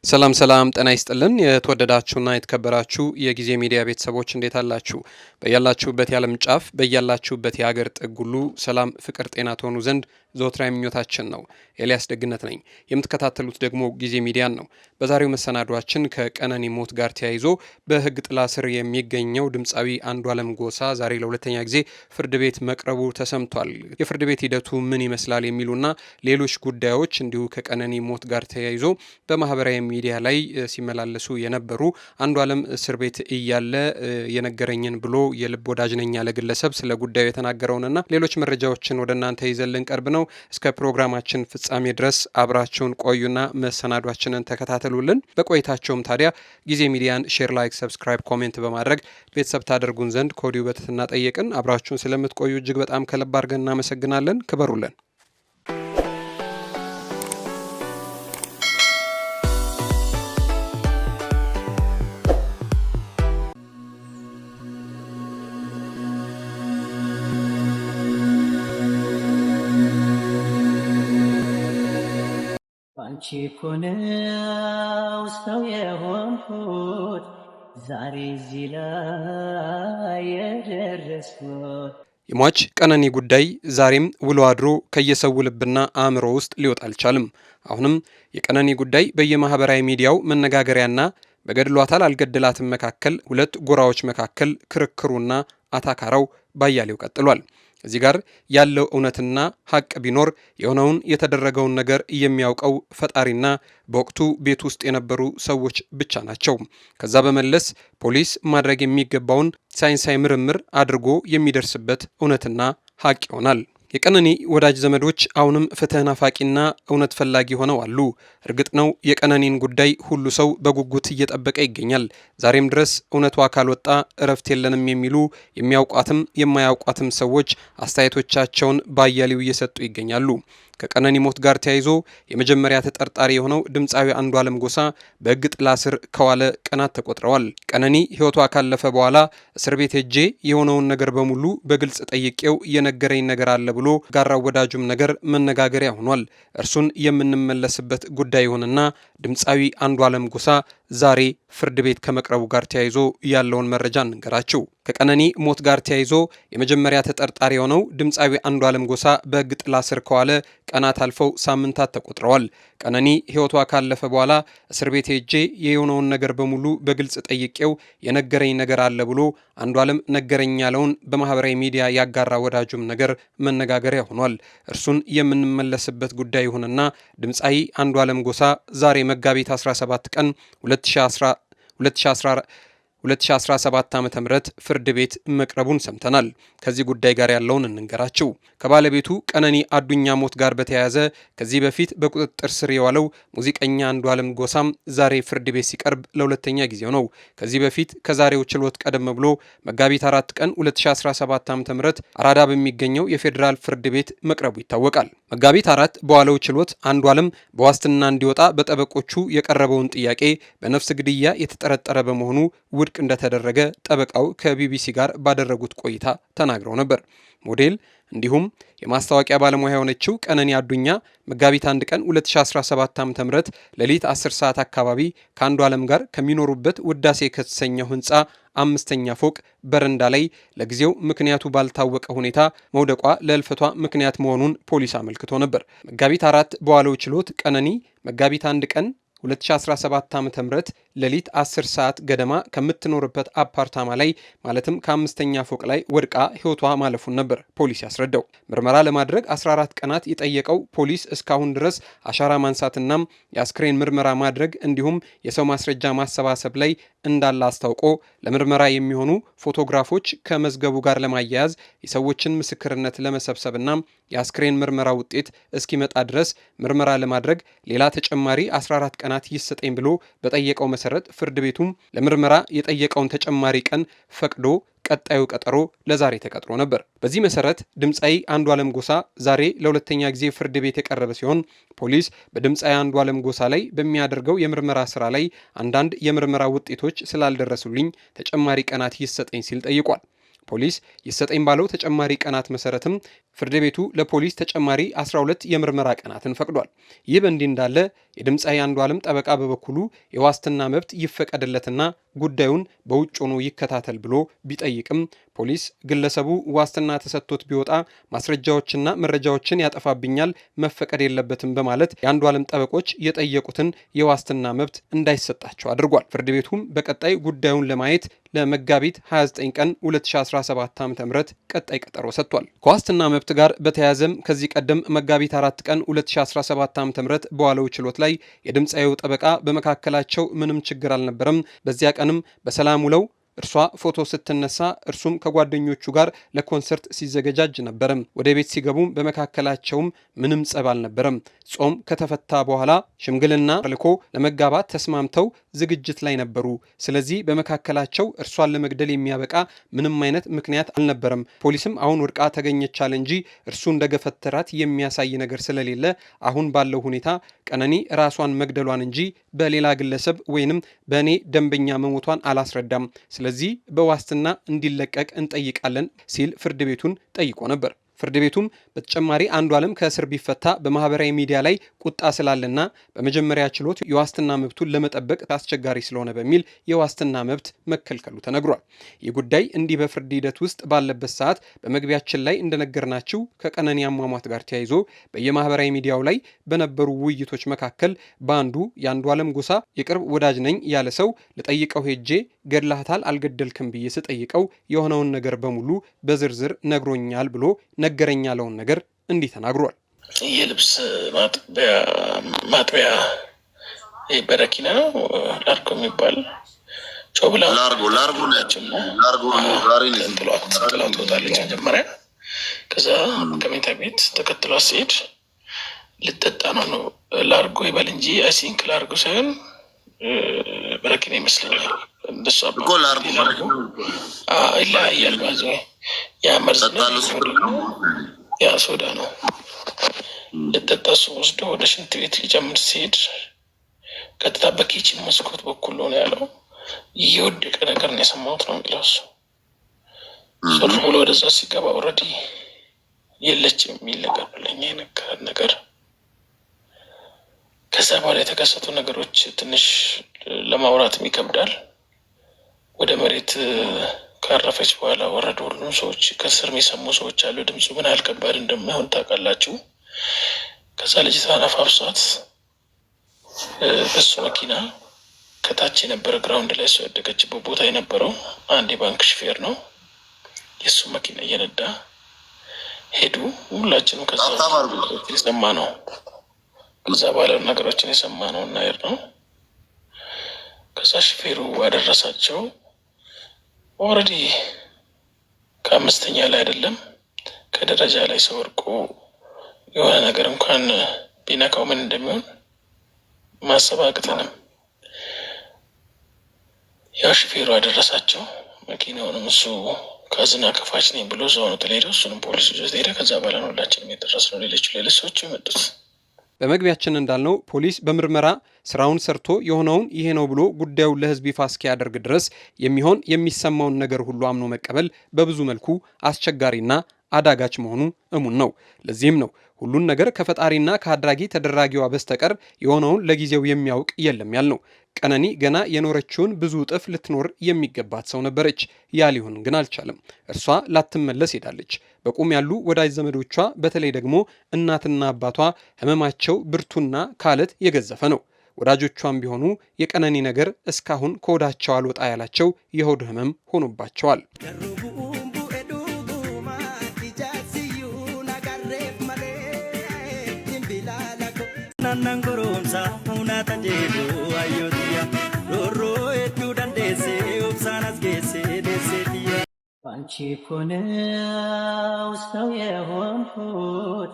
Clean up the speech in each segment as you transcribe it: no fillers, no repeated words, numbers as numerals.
ሰላም ሰላም ጤና ይስጥልን የተወደዳችሁና የተከበራችሁ የጊዜ ሚዲያ ቤተሰቦች እንዴት አላችሁ? በያላችሁበት የዓለም ጫፍ በያላችሁበት የሀገር ጥግ ሁሉ ሰላም፣ ፍቅር፣ ጤና ትሆኑ ዘንድ ዘወትር ምኞታችን ነው። ኤልያስ ደግነት ነኝ። የምትከታተሉት ደግሞ ጊዜ ሚዲያን ነው። በዛሬው መሰናዷችን ከቀነኒ ሞት ጋር ተያይዞ በሕግ ጥላ ስር የሚገኘው ድምፃዊ አንዱዓለም ጎሳ ዛሬ ለሁለተኛ ጊዜ ፍርድ ቤት መቅረቡ ተሰምቷል። የፍርድ ቤት ሂደቱ ምን ይመስላል የሚሉና ሌሎች ጉዳዮች እንዲሁ ከቀነኒ ሞት ጋር ተያይዞ በማህበራዊ ሚዲያ ላይ ሲመላለሱ የነበሩ አንዱዓለም እስር ቤት እያለ የነገረኝን ብሎ የልብ ወዳጅ ነኝ ያለ ግለሰብ ስለ ጉዳዩ የተናገረውንና ሌሎች መረጃዎችን ወደ እናንተ ይዘልን ቀርብ ነው። እስከ ፕሮግራማችን ፍጻሜ ድረስ አብራችሁን ቆዩና መሰናዷችንን ተከታተሉልን። በቆይታቸውም ታዲያ ጊዜ ሚዲያን ሼር፣ ላይክ፣ ሰብስክራይብ፣ ኮሜንት በማድረግ ቤተሰብ ታደርጉን ዘንድ ከወዲሁ በትህትና ጠየቅን። አብራችሁን ስለምትቆዩ እጅግ በጣም ከልብ አድርገን እናመሰግናለን። ክበሩልን። አንቺ እኮ ነው ሰው የሆንኩት ዛሬ እዚህ ላይ የደረስኩት። የሟች ቀነኒ ጉዳይ ዛሬም ውሎ አድሮ ከየሰው ልብና አእምሮ ውስጥ ሊወጣ አልቻልም። አሁንም የቀነኒ ጉዳይ በየማህበራዊ ሚዲያው መነጋገሪያና በገድሏታል አልገደላትም መካከል ሁለት ጎራዎች መካከል ክርክሩና አታካራው ባያሌው ቀጥሏል። እዚህ ጋር ያለው እውነትና ሀቅ ቢኖር የሆነውን የተደረገውን ነገር የሚያውቀው ፈጣሪና በወቅቱ ቤት ውስጥ የነበሩ ሰዎች ብቻ ናቸው። ከዛ በመለስ ፖሊስ ማድረግ የሚገባውን ሳይንሳዊ ምርምር አድርጎ የሚደርስበት እውነትና ሀቅ ይሆናል። የቀነኒ ወዳጅ ዘመዶች አሁንም ፍትህ ናፋቂና እውነት ፈላጊ ሆነው አሉ። እርግጥ ነው የቀነኒን ጉዳይ ሁሉ ሰው በጉጉት እየጠበቀ ይገኛል። ዛሬም ድረስ እውነቷ ካልወጣ እረፍት የለንም የሚሉ የሚያውቋትም የማያውቋትም ሰዎች አስተያየቶቻቸውን ባያሌው እየሰጡ ይገኛሉ። ከቀነኒ ሞት ጋር ተያይዞ የመጀመሪያ ተጠርጣሪ የሆነው ድምፃዊ አንዱዓለም ጎሳ በሕግ ጥላ ስር ከዋለ ቀናት ተቆጥረዋል። ቀነኒ ሕይወቷ ካለፈ በኋላ እስር ቤት ሄጄ የሆነውን ነገር በሙሉ በግልጽ ጠይቄው የነገረኝ ነገር አለ ብሎ ጋራው ወዳጁም ነገር መነጋገሪያ ሆኗል። እርሱን የምንመለስበት ጉዳይ ይሆንና ድምፃዊ አንዱዓለም ጎሳ ዛሬ ፍርድ ቤት ከመቅረቡ ጋር ተያይዞ ያለውን መረጃ እንንገራችሁ። ከቀነኒ ሞት ጋር ተያይዞ የመጀመሪያ ተጠርጣሪ የሆነው ድምፃዊ አንዱዓለም ጎሳ በሕግ ጥላ ስር ከዋለ ቀናት አልፈው ሳምንታት ተቆጥረዋል። ቀነኒ ሕይወቷ ካለፈ በኋላ እስር ቤት ሄጄ የሆነውን ነገር በሙሉ በግልጽ ጠይቄው የነገረኝ ነገር አለ ብሎ አንዱዓለም ነገረኝ ያለውን በማህበራዊ ሚዲያ ያጋራ ወዳጁም ነገር መነጋገሪያ ሆኗል። እርሱን የምንመለስበት ጉዳይ ይሁንና ድምፃዊ አንዱዓለም ጎሳ ዛሬ መጋቢት 17 ቀን 2017 ዓ.ም ፍርድ ቤት መቅረቡን ሰምተናል። ከዚህ ጉዳይ ጋር ያለውን እንንገራችሁ። ከባለቤቱ ቀነኒ አዱኛ ሞት ጋር በተያያዘ ከዚህ በፊት በቁጥጥር ስር የዋለው ሙዚቀኛ አንዱዓለም ጎሳም ዛሬ ፍርድ ቤት ሲቀርብ ለሁለተኛ ጊዜው ነው። ከዚህ በፊት ከዛሬው ችሎት ቀደም ብሎ መጋቢት 4 ቀን 2017 ዓ.ም አራዳ በሚገኘው የፌዴራል ፍርድ ቤት መቅረቡ ይታወቃል። መጋቢት 4 በዋለው ችሎት አንዱዓለም በዋስትና እንዲወጣ በጠበቆቹ የቀረበውን ጥያቄ በነፍስ ግድያ የተጠረጠረ በመሆኑ ውድቅ እንደተደረገ ጠበቃው ከቢቢሲ ጋር ባደረጉት ቆይታ ተናግረው ነበር። ሞዴል እንዲሁም የማስታወቂያ ባለሙያ የሆነችው ቀነኒ አዱኛ መጋቢት 1 ቀን 2017 ዓ.ም ሌሊት 10 ሰዓት አካባቢ ከአንዱዓለም ጋር ከሚኖሩበት ውዳሴ ከተሰኘው ህንፃ 5ኛ ፎቅ በረንዳ ላይ ለጊዜው ምክንያቱ ባልታወቀ ሁኔታ መውደቋ ለህልፈቷ ምክንያት መሆኑን ፖሊስ አመልክቶ ነበር። መጋቢት 4 በዋለው ችሎት ቀነኒ መጋቢት 1 ቀን 2017 ዓ.ም ሌሊት 10 ሰዓት ገደማ ከምትኖርበት አፓርታማ ላይ ማለትም ከ5ኛ ፎቅ ላይ ወድቃ ህይወቷ ማለፉን ነበር ፖሊስ ያስረዳው። ምርመራ ለማድረግ 14 ቀናት የጠየቀው ፖሊስ እስካሁን ድረስ አሻራ ማንሳትና የአስክሬን ምርመራ ማድረግ እንዲሁም የሰው ማስረጃ ማሰባሰብ ላይ እንዳለ አስታውቆ ለምርመራ የሚሆኑ ፎቶግራፎች ከመዝገቡ ጋር ለማያያዝ የሰዎችን ምስክርነት ለመሰብሰብና የአስክሬን ምርመራ ውጤት እስኪመጣ ድረስ ምርመራ ለማድረግ ሌላ ተጨማሪ 14 ቀናት ይሰጠኝ ብሎ በጠየቀው መሰረት ፍርድ ቤቱም ለምርመራ የጠየቀውን ተጨማሪ ቀን ፈቅዶ ቀጣዩ ቀጠሮ ለዛሬ ተቀጥሮ ነበር። በዚህ መሰረት ድምፃዊ አንዱዓለም ጎሳ ዛሬ ለሁለተኛ ጊዜ ፍርድ ቤት የቀረበ ሲሆን ፖሊስ በድምፃዊ አንዱዓለም ጎሳ ላይ በሚያደርገው የምርመራ ስራ ላይ አንዳንድ የምርመራ ውጤቶች ስላልደረሱልኝ ተጨማሪ ቀናት ይሰጠኝ ሲል ጠይቋል። ፖሊስ ይሰጠኝ ባለው ተጨማሪ ቀናት መሰረትም ፍርድ ቤቱ ለፖሊስ ተጨማሪ 12 የምርመራ ቀናትን ፈቅዷል። ይህ በእንዲህ እንዳለ የድምፃዊ አንዱዓለም ጠበቃ በበኩሉ የዋስትና መብት ይፈቀድለትና ጉዳዩን በውጭ ሆኖ ይከታተል ብሎ ቢጠይቅም ፖሊስ ግለሰቡ ዋስትና ተሰጥቶት ቢወጣ ማስረጃዎችና መረጃዎችን ያጠፋብኛል፣ መፈቀድ የለበትም በማለት የአንዱዓለም ጠበቆች የጠየቁትን የዋስትና መብት እንዳይሰጣቸው አድርጓል። ፍርድ ቤቱም በቀጣይ ጉዳዩን ለማየት ለመጋቢት 29 ቀን 2017 ዓ.ም ቀጣይ ቀጠሮ ሰጥቷል። ከዋስትና መብት ጋር በተያያዘም ከዚህ ቀደም መጋቢት 4 ቀን 2017 ዓ.ም በዋለው ችሎት ላይ የድምፃዊው ጠበቃ በመካከላቸው ምንም ችግር አልነበረም፣ በዚያ ቀንም በሰላም ውለው እርሷ ፎቶ ስትነሳ እርሱም ከጓደኞቹ ጋር ለኮንሰርት ሲዘገጃጅ ነበረም። ወደ ቤት ሲገቡም በመካከላቸውም ምንም ጸብ አልነበረም። ጾም ከተፈታ በኋላ ሽምግልና ልኮ ለመጋባት ተስማምተው ዝግጅት ላይ ነበሩ። ስለዚህ በመካከላቸው እርሷን ለመግደል የሚያበቃ ምንም አይነት ምክንያት አልነበረም። ፖሊስም አሁን ወድቃ ተገኘቻል እንጂ እርሱ እንደገፈተራት የሚያሳይ ነገር ስለሌለ አሁን ባለው ሁኔታ ቀነኒ ራሷን መግደሏን እንጂ በሌላ ግለሰብ ወይንም በእኔ ደንበኛ መሞቷን አላስረዳም። ስለዚህ በዋስትና እንዲለቀቅ እንጠይቃለን ሲል ፍርድ ቤቱን ጠይቆ ነበር። ፍርድ ቤቱም በተጨማሪ አንዱዓለም ከእስር ቢፈታ በማህበራዊ ሚዲያ ላይ ቁጣ ስላለና በመጀመሪያ ችሎት የዋስትና መብቱን ለመጠበቅ አስቸጋሪ ስለሆነ በሚል የዋስትና መብት መከልከሉ ተነግሯል። ይህ ጉዳይ እንዲህ በፍርድ ሂደት ውስጥ ባለበት ሰዓት በመግቢያችን ላይ እንደነገርናችሁ ከቀነኒ አሟሟት ጋር ተያይዞ በየማህበራዊ ሚዲያው ላይ በነበሩ ውይይቶች መካከል በአንዱ የአንዱዓለም ጎሳ የቅርብ ወዳጅ ነኝ ያለ ሰው ልጠይቀው ሄጄ ገድላታል አልገደልክም ብዬ ስጠይቀው የሆነውን ነገር በሙሉ በዝርዝር ነግሮኛል ብሎ ነገረኝ ያለውን ነገር እንዲህ ተናግሯል። የልብስ ማጥቢያ በረኪና ነው ላርጎ የሚባል ጮብላ ጥላት ወጣለች መጀመሪያ። ከዛ ከመኝታ ቤት ተከትሏ ሲሄድ ልጠጣ ነው ላርጎ ይበል እንጂ አይሲንክ ላርጎ ሳይሆን በረኪና ይመስለኛል። እንደሷ ይለያያል። ባዘ ያ መርዝ ያ ሶዳ ነው። ልጠጣ እሱ ወስዶ ወደ ሽንት ቤት ሊጨምር ሲሄድ ቀጥታ በኪችን መስኮት በኩል ነው ያለው። እየወደቀ ነገር ነው የሰማሁት ነው የሚለው እሱ። ዞር ብሎ ወደዛ ሲገባ ኦልሬዲ የለችም የሚል ነገር ብለኛ የነገረን ነገር። ከዛ በኋላ የተከሰቱ ነገሮች ትንሽ ለማውራትም ይከብዳል። ወደ መሬት ካረፈች በኋላ ወረዱ ሁሉም ሰዎች። ከስር የሚሰሙ ሰዎች አሉ። ድምፁ ምን ያህል ከባድ እንደማይሆን ታውቃላችሁ። ከዛ ልጅቷን አፋፍሷት በሱ መኪና ከታች የነበረ ግራውንድ ላይ እሱ ያደገችበት ቦታ የነበረው አንድ የባንክ ሹፌር ነው። የእሱ መኪና እየነዳ ሄዱ። ሁላችንም ከዛ የሰማ ነው ከዛ ባለ ነገሮችን የሰማ ነው እና ሄድ ነው። ከዛ ሹፌሩ አደረሳቸው። ኦልሬዲ ከአምስተኛ ላይ አይደለም ከደረጃ ላይ ሰው ወርቆ የሆነ ነገር እንኳን ቢነካው ምን እንደሚሆን ማሰብ አቅተንም። ያው ሹፌሩ አደረሳቸው። መኪናውንም እሱ ካዝና ከፋች ነኝ ብሎ እዛው ነው ተለሄደው። እሱንም ፖሊስ ይዞት ሄደ። ከዛ በኋላ ነው ሁላችንም የደረስነው። ሌሎች ሰዎች የመጡት በመግቢያችን እንዳልነው ፖሊስ በምርመራ ስራውን ሰርቶ የሆነውን ይሄ ነው ብሎ ጉዳዩን ለሕዝብ ይፋ እስኪያደርግ ድረስ የሚሰማውን ነገር ሁሉ አምኖ መቀበል በብዙ መልኩ አስቸጋሪና አዳጋች መሆኑ እሙን ነው። ለዚህም ነው ሁሉን ነገር ከፈጣሪና ከአድራጊ ተደራጊዋ በስተቀር የሆነውን ለጊዜው የሚያውቅ የለም ያልነው። ቀነኒ ገና የኖረችውን ብዙ እጥፍ ልትኖር የሚገባት ሰው ነበረች። ያ ሊሆን ግን አልቻለም። እርሷ ላትመለስ ሄዳለች። በቁም ያሉ ወዳጅ ዘመዶቿ በተለይ ደግሞ እናትና አባቷ ህመማቸው ብርቱና ካለት የገዘፈ ነው። ወዳጆቿም ቢሆኑ የቀነኒ ነገር እስካሁን ከወዳቸው አልወጣ ያላቸው የሆድ ህመም ሆኖባቸዋል። ባንቺ እኮ ነው ሰው የሆንኩት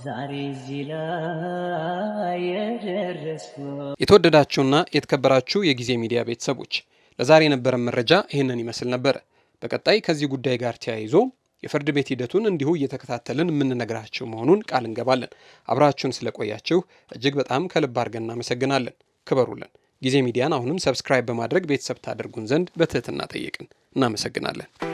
ዛሬ እዚህ ላይ የደረስኩት። የተወደዳችሁና የተከበራችሁ የጊዜ ሚዲያ ቤተሰቦች ለዛሬ የነበረን መረጃ ይህንን ይመስል ነበር። በቀጣይ ከዚህ ጉዳይ ጋር ተያይዞ የፍርድ ቤት ሂደቱን እንዲሁ እየተከታተልን የምንነግራችሁ መሆኑን ቃል እንገባለን። አብራችሁን ስለቆያችሁ እጅግ በጣም ከልብ አድርገን እናመሰግናለን። ክበሩልን። ጊዜ ሚዲያን አሁንም ሰብስክራይብ በማድረግ ቤተሰብ ታደርጉን ዘንድ በትህትና ጠየቅን። እናመሰግናለን።